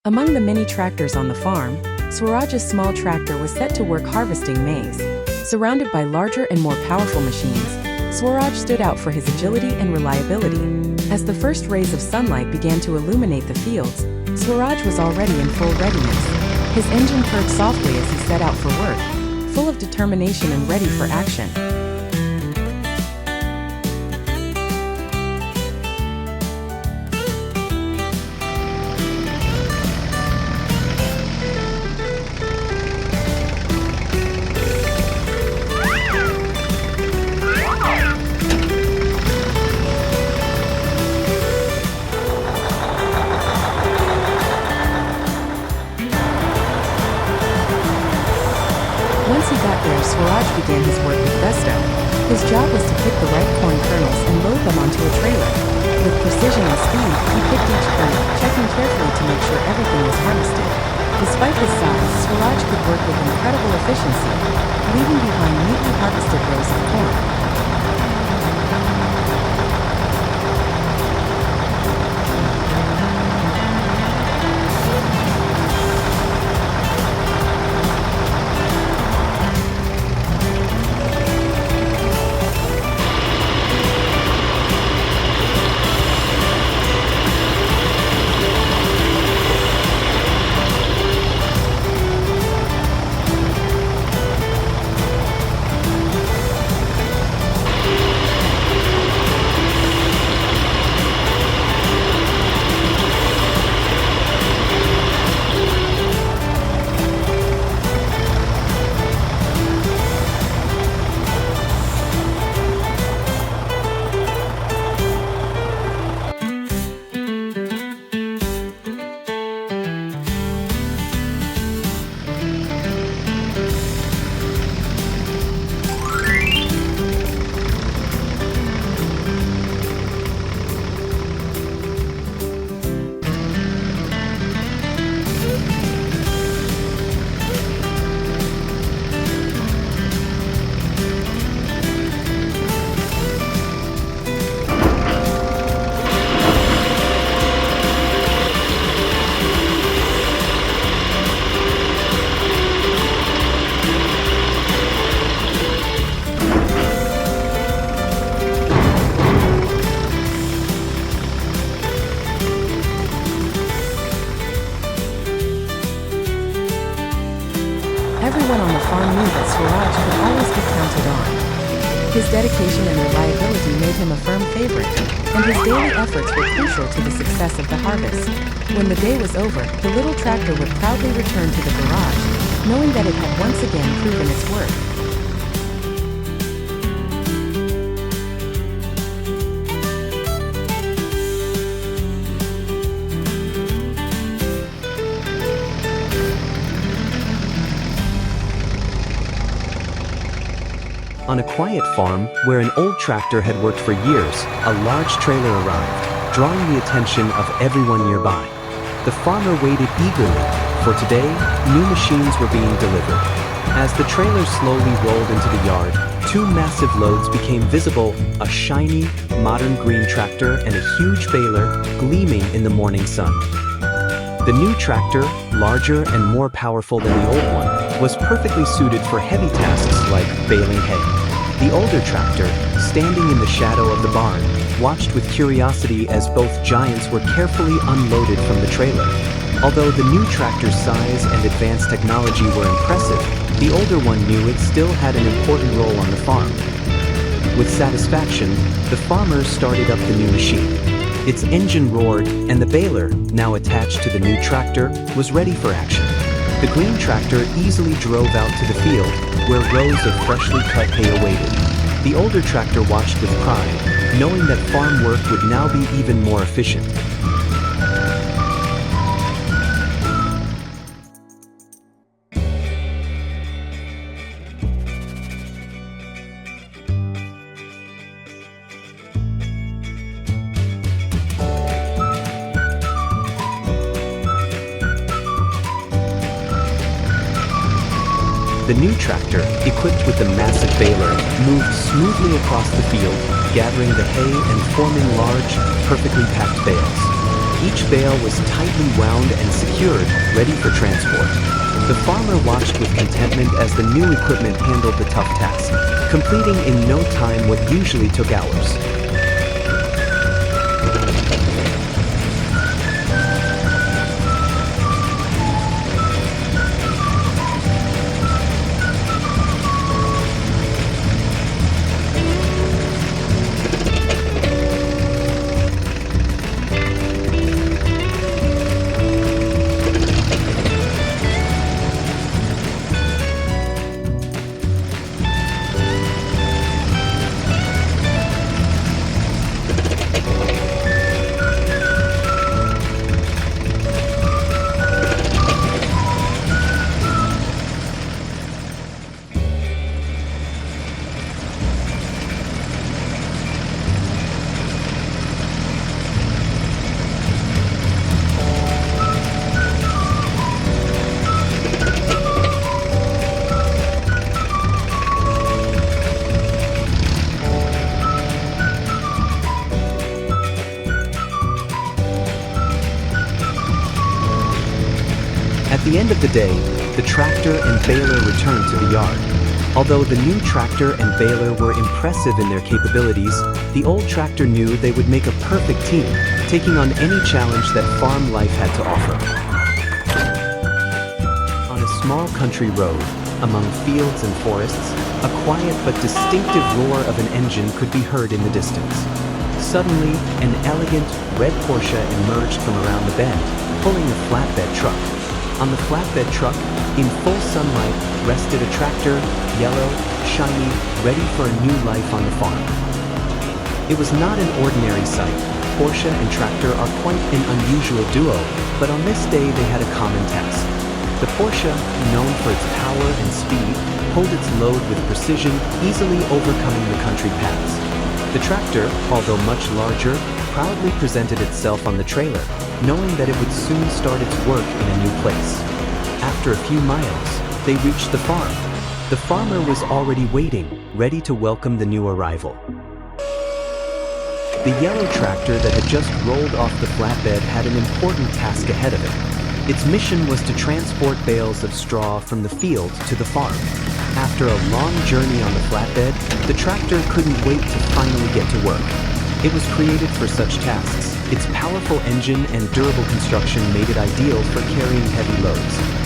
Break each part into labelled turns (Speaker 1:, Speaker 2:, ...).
Speaker 1: Among the many tractors on the farm, Swaraj's small tractor was set to work harvesting maize. Surrounded by larger and more powerful machines, Swaraj stood out for his agility and reliability. As the first rays of sunlight began to illuminate the fields, Swaraj was already in full readiness. His engine purred softly as he set out for work, full of determination and ready for action. Once he got there, Swaraj began his work with gusto. His job was to pick the right corn kernels and load them onto a trailer. With precision and speed, he picked each kernel, checking carefully to make sure everything was harvested. Despite his size, Swaraj could work with incredible efficiency, leaving behind neatly harvested rows of corn. Everyone on the farm knew that Swaraj could always be counted on. His dedication and reliability made him a firm favorite, and his daily efforts were crucial to the success of the harvest. When the day was over, the little tractor would proudly return to the garage, knowing that it had once again proven its worth.
Speaker 2: On a quiet farm, where an old tractor had worked for years, a large trailer arrived, drawing the attention of everyone nearby. The farmer waited eagerly, for today, new machines were being delivered. As the trailer slowly rolled into the yard, two massive loads became visible, a shiny, modern green tractor and a huge baler gleaming in the morning sun. The new tractor, larger and more powerful than the old one, was perfectly suited for heavy tasks like baling hay. The older tractor, standing in the shadow of the barn, watched with curiosity as both giants were carefully unloaded from the trailer. Although the new tractor's size and advanced technology were impressive, the older one knew it still had an important role on the farm. With satisfaction, the farmers started up the new machine. Its engine roared, and the baler, now attached to the new tractor, was ready for action. The green tractor easily drove out to the field, where rows of freshly cut hay awaited. The older tractor watched with pride, knowing that farm work would now be even more efficient. The new tractor, equipped with the massive baler, moved smoothly across the field, gathering the hay and forming large, perfectly packed bales. Each bale was tightly wound and secured, ready for transport. The farmer watched with contentment as the new equipment handled the tough task, completing in no time what usually took hours. At the end of the day, the tractor and baler returned to the yard. Although the new tractor and baler were impressive in their capabilities, the old tractor knew they would make a perfect team, taking on any challenge that farm life had to offer. On a small country road, among fields and forests, a quiet but distinctive roar of an engine could be heard in the distance. Suddenly, an elegant, red Porsche emerged from around the bend, pulling a flatbed truck. On the flatbed truck, in full sunlight, rested a tractor, yellow, shiny, ready for a new life on the farm. It was not an ordinary sight. Porsche and tractor are quite an unusual duo, but on this day they had a common task. The Porsche, known for its power and speed, pulled its load with precision, easily overcoming the country paths. The tractor, although much larger, proudly presented itself on the trailer, knowing that it would soon start its work in a new place. After a few miles, they reached the farm. The farmer was already waiting, ready to welcome the new arrival. The yellow tractor that had just rolled off the flatbed had an important task ahead of it. Its mission was to transport bales of straw from the field to the farm. After a long journey on the flatbed, the tractor couldn't wait to finally get to work. It was created for such tasks. Its powerful engine and durable construction made it ideal for carrying heavy loads.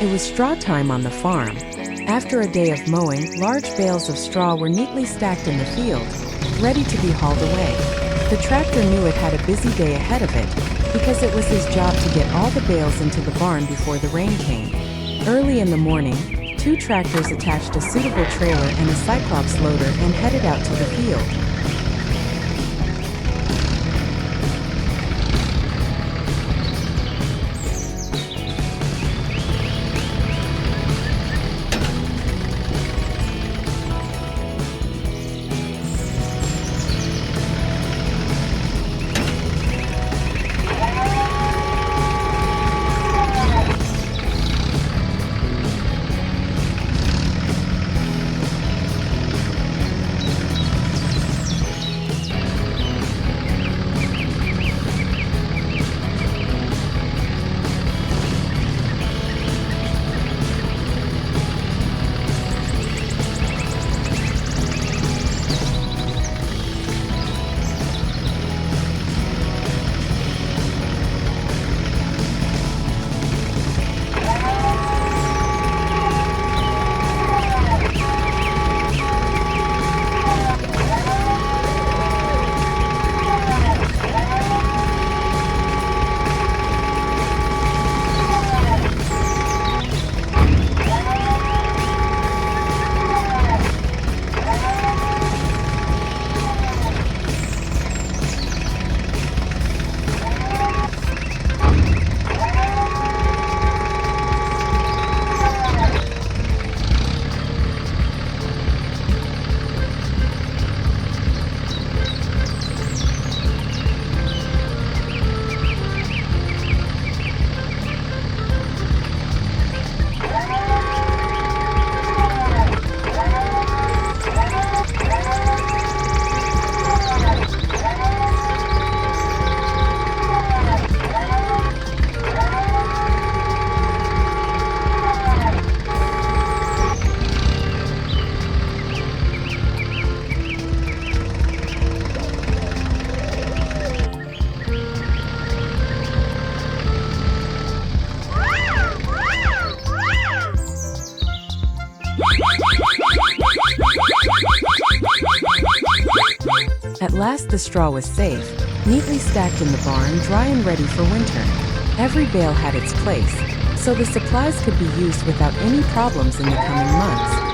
Speaker 1: It was straw time on the farm. After a day of mowing, large bales of straw were neatly stacked in the field, ready to be hauled away. The tractor knew it had a busy day ahead of it, because it was his job to get all the bales into the barn before the rain came. Early in the morning, 2 tractors attached a suitable trailer and a Cyclops loader and headed out to the field. last the straw was safe, neatly stacked in the barn, dry and ready for winter. Every bale had its place, so the supplies could be used without any problems in the coming months.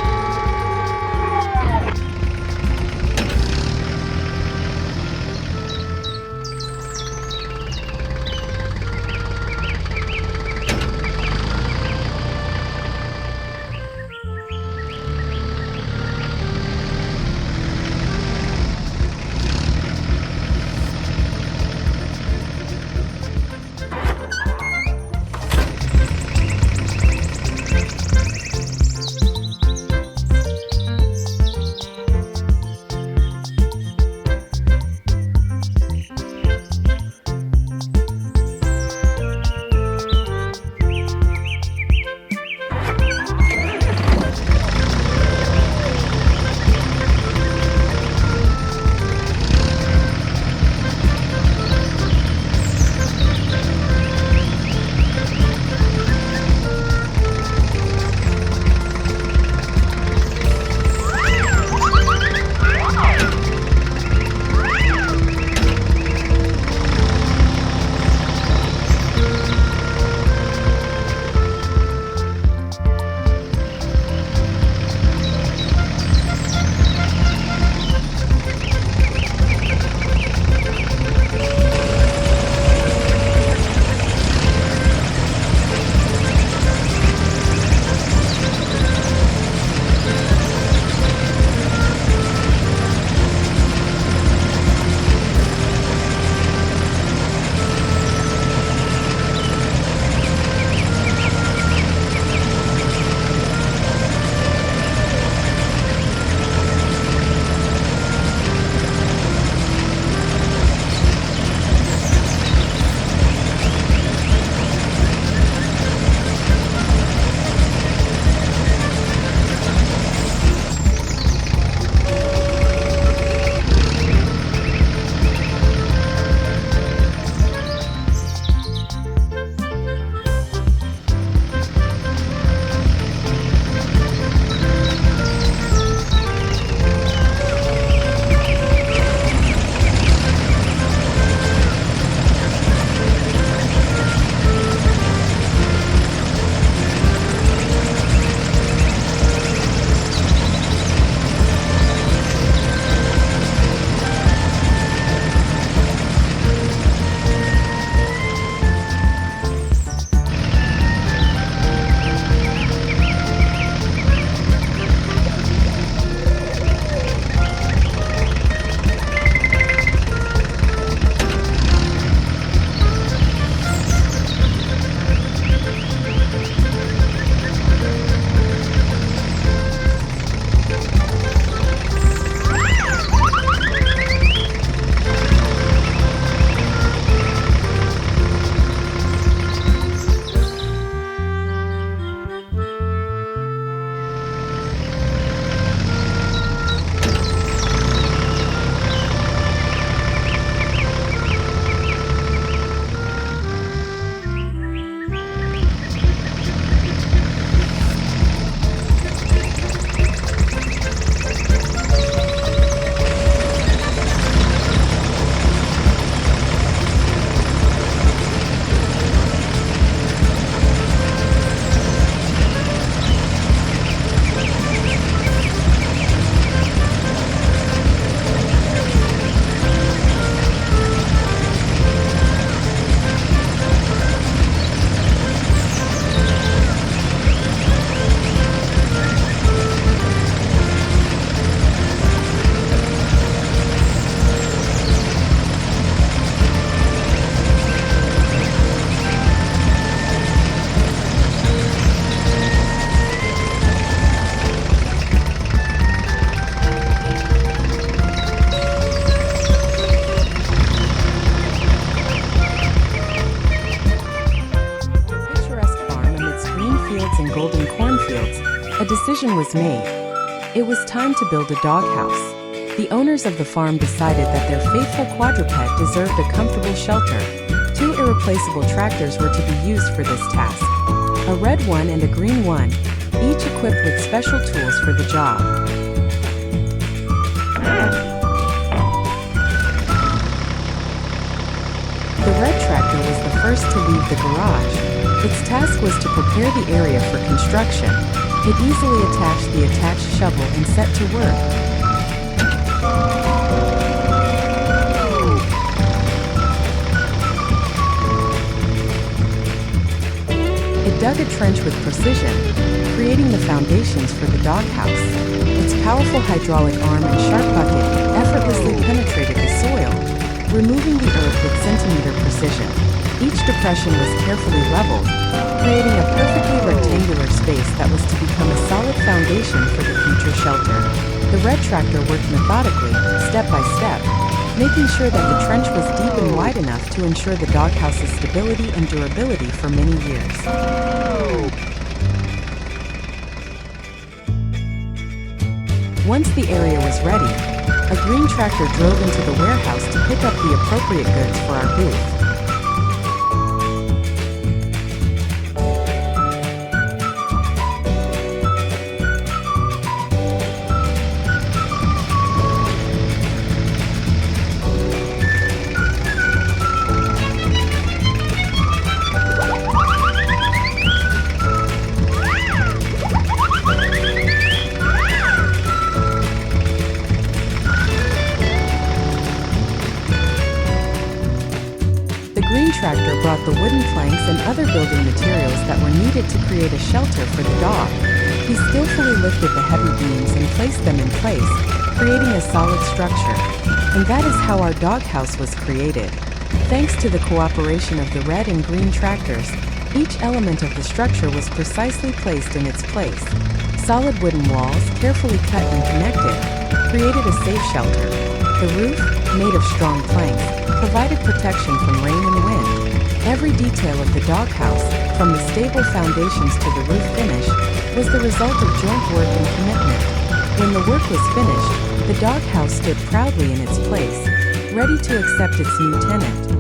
Speaker 1: a decision was made. It was time to build a doghouse. The owners of the farm decided that their faithful quadruped deserved a comfortable shelter. 2 irreplaceable tractors were to be used for this task. A red one and a green one, each equipped with special tools for the job. first to leave the garage. Its task was to prepare the area for construction. It easily attached the attached shovel and set to work. It dug a trench with precision, creating the foundations for the doghouse. Its powerful hydraulic arm and sharp bucket effortlessly penetrated the soil, removing the earth with centimeter precision. Each depression was carefully leveled, creating a perfectly rectangular space that was to become a solid foundation for the future shelter. The red tractor worked methodically, step by step, making sure that the trench was deep and wide enough to ensure the doghouse's stability and durability for many years. Once the area was ready, a green tractor drove into the warehouse to pick up the appropriate goods for our booth. The green tractor brought the wooden planks and other building materials that were needed to create a shelter for the dog. He skillfully lifted the heavy beams and placed them in place, creating a solid structure. And that is how our doghouse was created. Thanks to the cooperation of the red and green tractors, each element of the structure was precisely placed in its place. Solid wooden walls, carefully cut and connected, created a safe shelter. The roof, made of strong planks, provided protection from rain and wind. Every detail of the doghouse, from the stable foundations to the roof finish, was the result of joint work and commitment. When the work was finished, the doghouse stood proudly in its place, ready to accept its new tenant.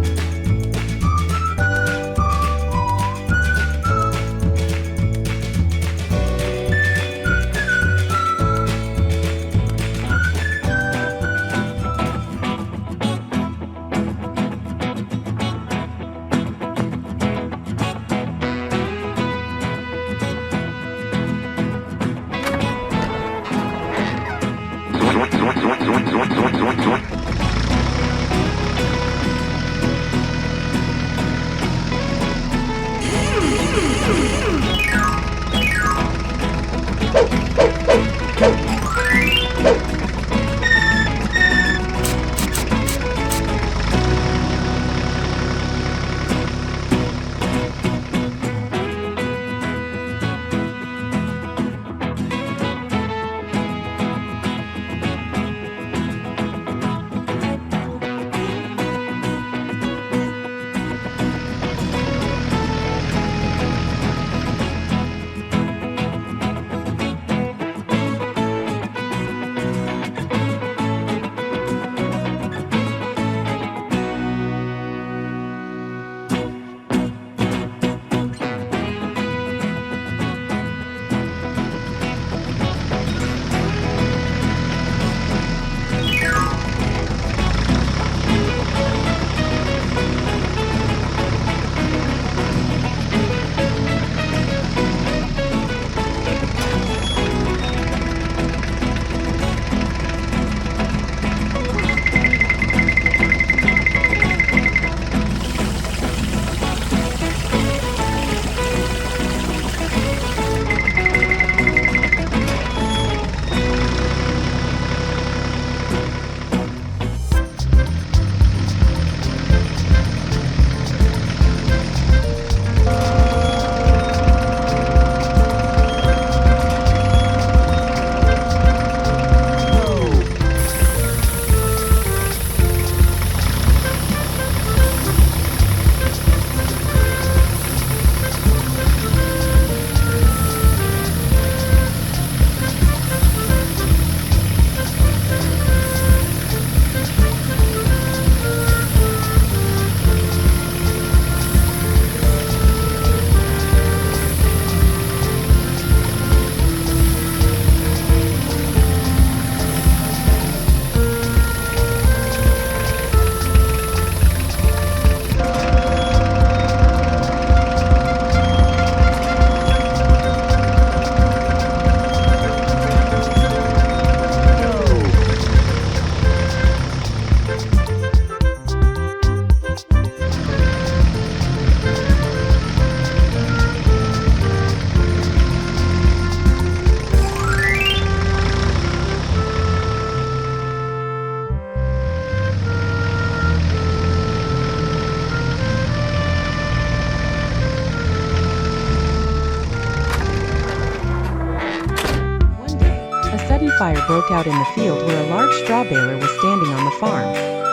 Speaker 1: fire broke out in the field where a large straw baler was standing on the farm.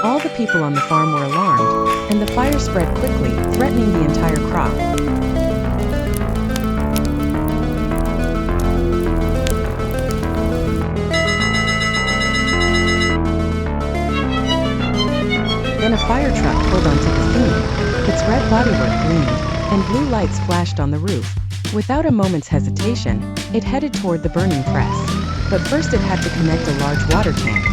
Speaker 1: All the people on the farm were alarmed, and the fire spread quickly, threatening the entire crop. Then a fire truck pulled onto the scene. Its red bodywork gleamed, and blue lights flashed on the roof. Without a moment's hesitation, it headed toward the burning press. But first it had to connect a large water tank.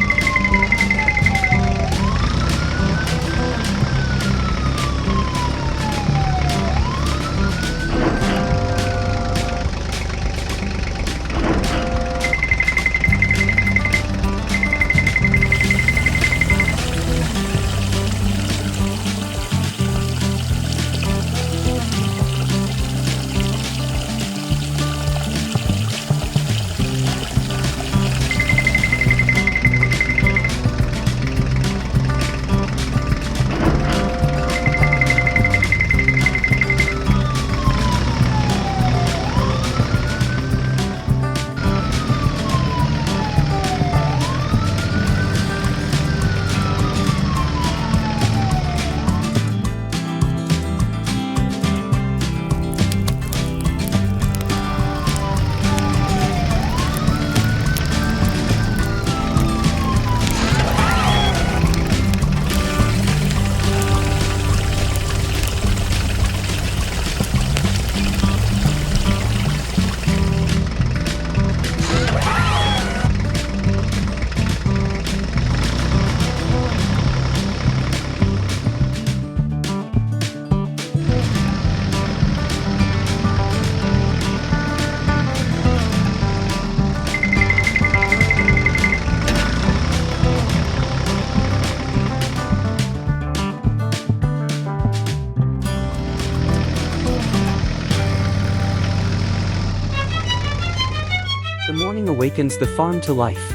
Speaker 2: The morning awakens the farm to life.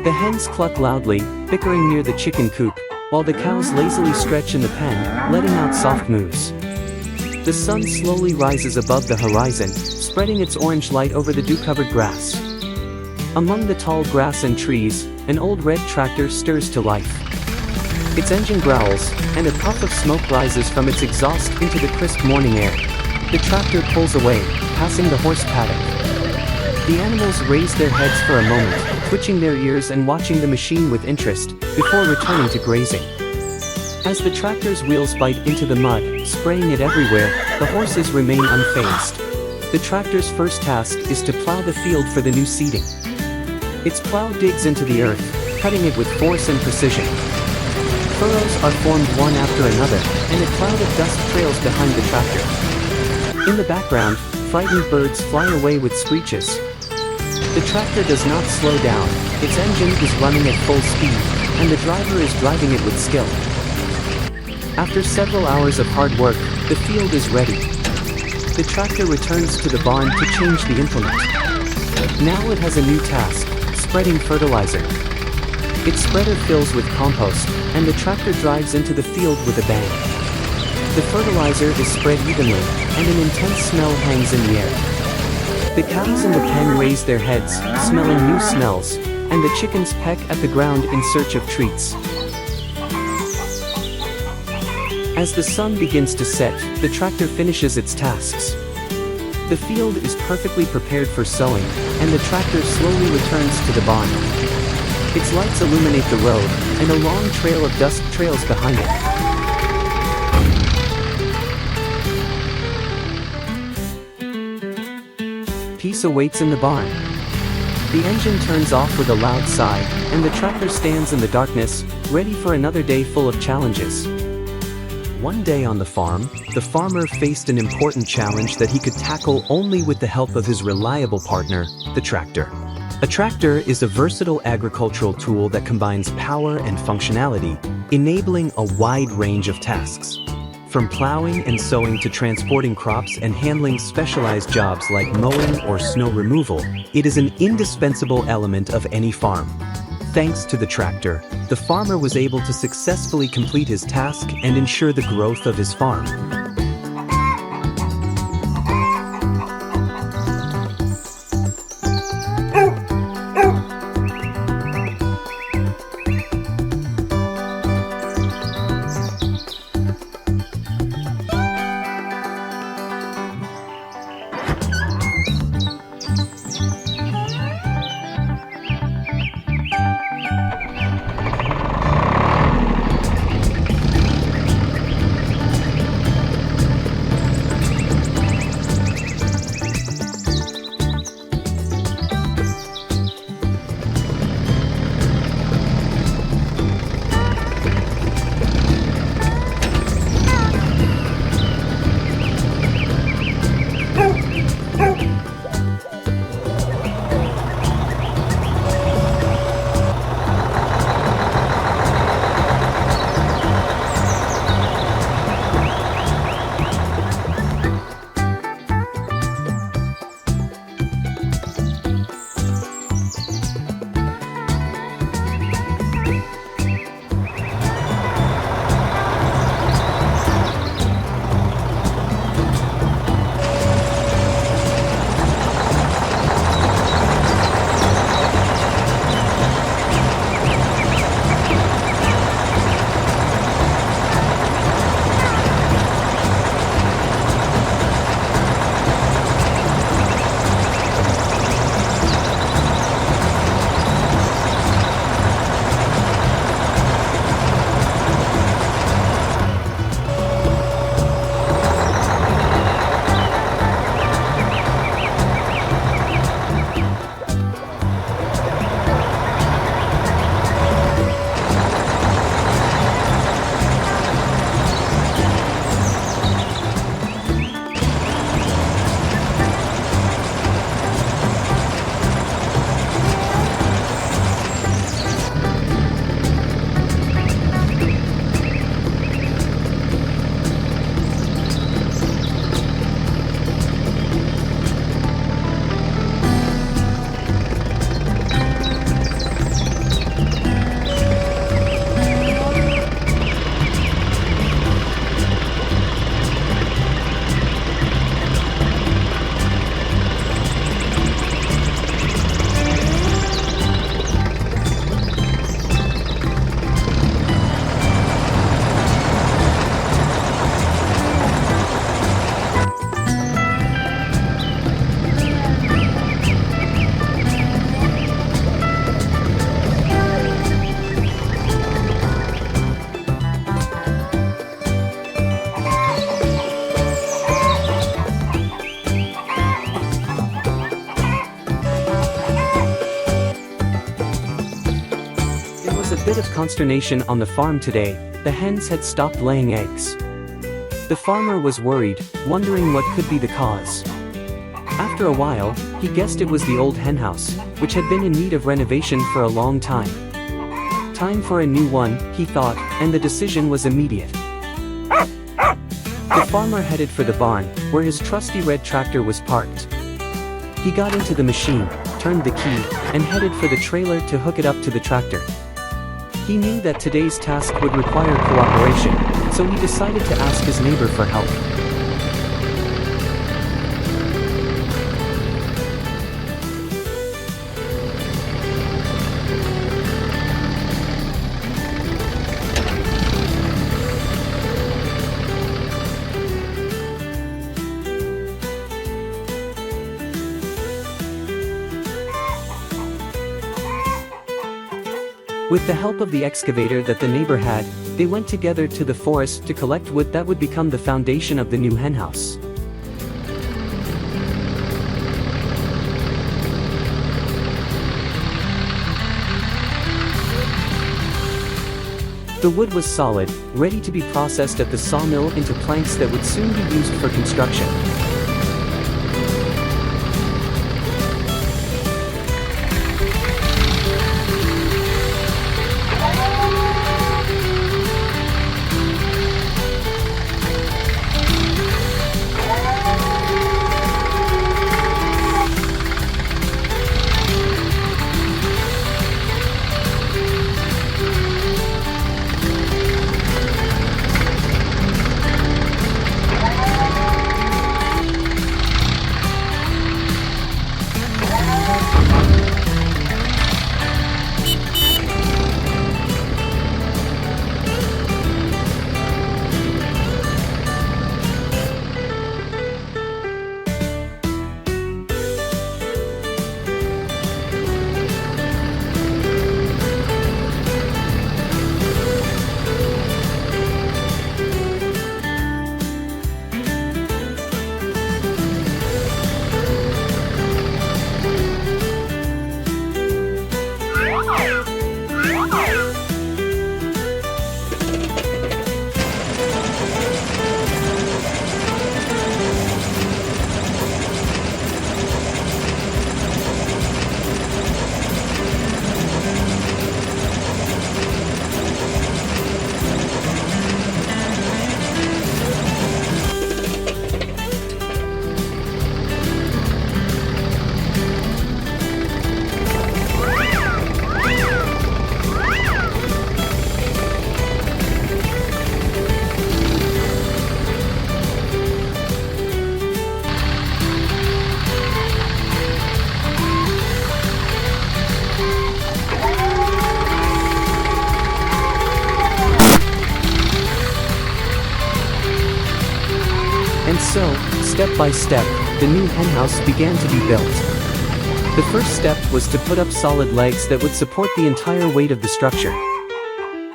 Speaker 2: The hens cluck loudly, bickering near the chicken coop, while the cows lazily stretch in the pen, letting out soft moos. The sun slowly rises above the horizon, spreading its orange light over the dew-covered grass. Among the tall grass and trees, an old red tractor stirs to life. Its engine growls, and a puff of smoke rises from its exhaust into the crisp morning air. The tractor pulls away, passing the horse paddock. The animals raise their heads for a moment, twitching their ears and watching the machine with interest, before returning to grazing. As the tractor's wheels bite into the mud, spraying it everywhere, the horses remain unfazed. The tractor's first task is to plow the field for the new seeding. Its plow digs into the earth, cutting it with force and precision. Furrows are formed one after another, and a cloud of dust trails behind the tractor. In the background, frightened birds fly away with screeches. The tractor does not slow down, its engine is running at full speed, and the driver is driving it with skill. After several hours of hard work, the field is ready. The tractor returns to the barn to change the implement. Now it has a new task, spreading fertilizer. Its spreader fills with compost, and the tractor drives into the field with a bang. The fertilizer is spread evenly, and an intense smell hangs in the air. The cows in the pen raise their heads, smelling new smells, and the chickens peck at the ground in search of treats. As the sun begins to set, the tractor finishes its tasks. The field is perfectly prepared for sowing, and the tractor slowly returns to the barn. Its lights illuminate the road, and a long trail of dust trails behind it. Peace awaits in the barn. The engine turns off with a loud sigh, and the tractor stands in the darkness, ready for another day full of challenges. One day on the farm, the farmer faced an important challenge that he could tackle only with the help of his reliable partner, the tractor. A tractor is a versatile agricultural tool that combines power and functionality, enabling a wide range of tasks. From plowing and sowing to transporting crops and handling specialized jobs like mowing or snow removal, it is an indispensable element of any farm. Thanks to the tractor, the farmer was able to successfully complete his task and ensure the growth of his farm. bit of consternation on the farm today. The hens had stopped laying eggs. The farmer was worried, wondering what could be the cause. After a while, he guessed it was the old henhouse, which had been in need of renovation for a long time. Time for a new one, he thought, and the decision was immediate. The farmer headed for the barn, where his trusty red tractor was parked. He got into the machine, turned the key, and headed for the trailer to hook it up to the tractor. He knew that today's task would require cooperation, so he decided to ask his neighbor for help. With the help of the excavator that the neighbor had, they went together to the forest to collect wood that would become the foundation of the new henhouse. The wood was solid, ready to be processed at the sawmill into planks that would soon be used for construction. And so, step by step, the new henhouse began to be built. The first step was to put up solid legs that would support the entire weight of the structure.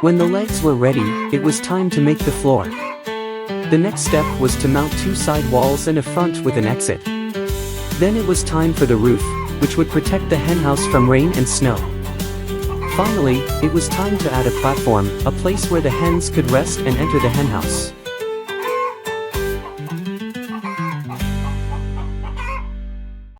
Speaker 2: When the legs were ready, it was time to make the floor. The next step was to mount two side walls and a front with an exit. Then it was time for the roof, which would protect the henhouse from rain and snow. Finally, it was time to add a platform, a place where the hens could rest and enter the henhouse.